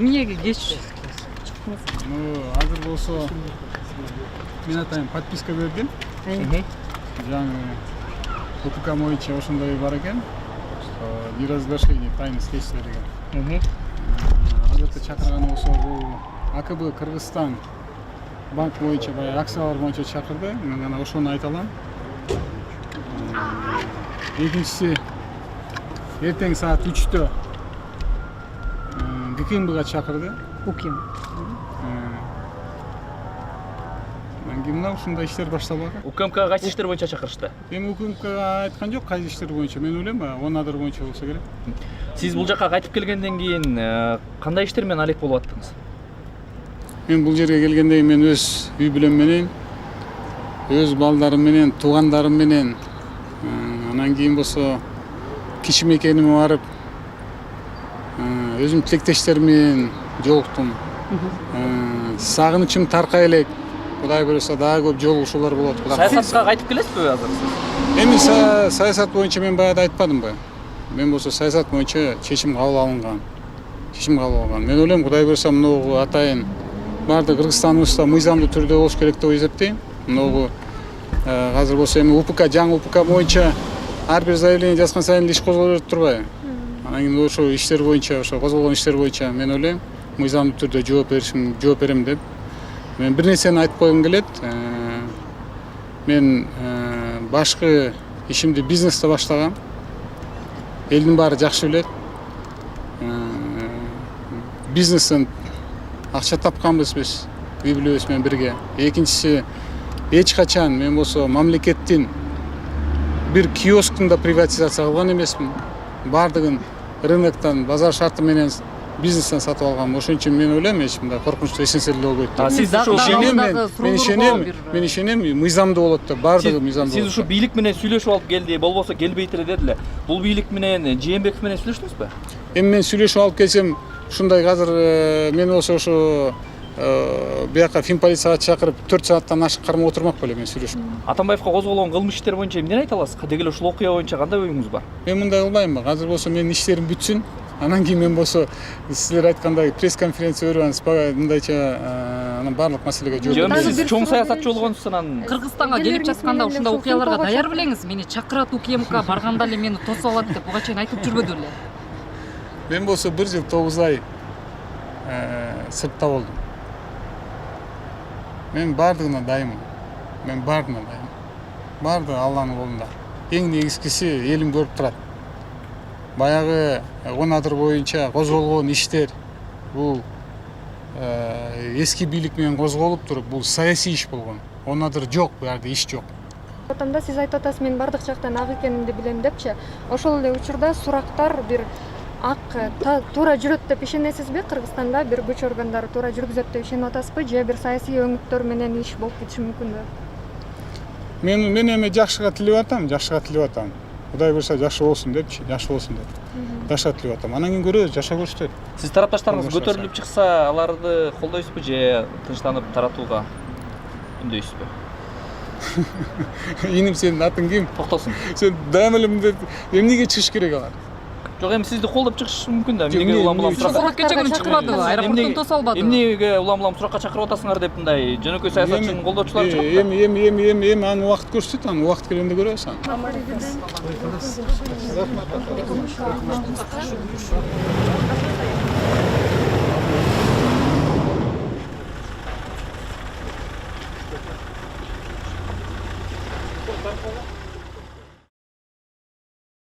эмнеге кеч чыктыңыз? Азыр болсо мен атайын подписка бердим. Жаңы УПК боюнча ошондой бар экен. Неразглашение тайны следствия деген. Азыркы чакырган болсо бул АКБ Кыргызстан банк боюнча баягы акциялар боюнча чакырды. Мен гана ошону айта алам. Экинчиси эртең саат 3-тө ГКМБга чакырды. УКМ. Мына ушундай иштер башталып атат. УКМКга кайсы иштер боюнча чакырышты? Эми УКМКга айткан жок, кайсы иштер боюнча. Мен ойлойм, он адыр боюнча болсо керек. Сиз бул жакка кайтып келгенден кийин кандай иштермен алек болуп аттыңыз? Мен бул жерге келгенде мен өз үй бүлөм менен, өз балдарым менен, туугандарым менен, анан кийин болсо киши мекениме барып, өзүм тилектештерим менен жолуктум. Сагынычым таркай элек. Кудай буюрса дагы көп жолугушуулар болот. Саясатка кайтып келесизби азыр сиз? Эми саясат боюнча мен баягы айтпадымбы? Мен болсо саясат боюнча чечим кабыл алынган. Мен ойлойм, Кудай буюрса мыногу атайын баардык Кыргызстаныбызда мыйзамдуу түрдө болуш керек деп эсептейм. Мыногу азыр болсо эми УПК, жаңы УПК боюнча ар бир заявление жазган сайын иш козголо берип турбайбы? Анан кийин ошо иштер боюнча, ошо козголгон иштер боюнча мен ойлойм, мыйзамдуу түрдө жооп берем деп. Мен бир нерсени айтып койгум келет. Мен башкы ишимди бизнесте баштагам. Элдин баары жакшы билет. Бизнестен акча тапканбыз биз, үй бүлөбүз менен бирге. Экинчиси, эч качан мен болсо мамлекеттин бир киоскун да приватизация кылган эмесмин. Бардыгын рыноктон, базар шарты менен бизнестен сатып алгам. Ошон үчүн мен ойлойм, эч мындай коркунучтуу эсенсиздик болбойт деп. Мен ишенем, мыйзамдуу болот деп, бардыгы мыйзамдуу. Сиз ушу бийлик менен сүйлөшүп алып келди, болбосо келбейт эле дедиле. Бул бийлик менен Жээнбеков менен сүйлөштүңүзбү? Эми мен сүйлөшүп алып келсем, ушундай азыр мен болсо ошо бияка финполицияга чакырып 4 сааттан ашык кармап отурмак белем мен сүйлөшүп. Атамбаевка козголгон кылмыш иштер боюнча эмнени айта аласыз? Деги эле ушул окуя боюнча кандай оюңуз бар? Мен мындай кылбайм. Азыр болсо менин иштерим бүтсүн. Анан кийин мен болсо силер айткандай пресс-конференция берип анан мындайча анан баардык маселеге жооп берем. Сиз чоң саясатчы болгонсуз анан Кыргызстанга келип жатканда ушундай окуяларга даяр белеңиз. Мени чакырат УКМК, барганда эле мени тосуп алат деп буга чейин айтып жүрбөдү беле. Мен болсо 1 жыл 9 ай сыртта болдум. Мен бардыгына дайыммын. Бардыгы Алланын колунда. Эң негизгиси элим көрүп турат. Баягы 10 адыр боюнча козголгон иштер бул эски бийлик менен козголуп туруп, бул саясий иш болгон. 10 адыр жок, бу жерде иш жок. Отамда сиз айтып атасыз, мен бардык жактан ак экенимди билем депчи. Ошол эле учурда сурактар бир ак туура жүрөт деп ишенесизби? Кыргызстанда бир күч органдары туура жүргүзөт деп ишенип атасызбы? Же бир саясий өңүттөр менен иш болуп кетиши мүмкүнбү? Мен эми жакшыга тилеп атам. Кудай буюрса жакшы болсун депчи, жакшы тилеп атам. Анан кийин көрөбүз, жашап көрсөтөт. Сиз тарапташтарыңыз көтөрүлүп чыкса, аларды колдойсузбу же тынчтанып таратууга үндөйсүзбү? Иним, сенин атың ким? Токтосун. Сен дайым эле эмнеге чыгыш керек алар? Жок, эми сизди колдоп чыгыш мүмкүн да. Эмнеге улам-улам суракка кече күнү чыкпадыбы? Аэропорттон тосуп албадыбы? Эмнеге улам-улам суракка чакырып атасыңар деп мындай жөнөкөй саясатчынын колдоочулары чыкты. Эми аны убакыт көрсөтөт, аны убакыт келгенде көрөбүз аны.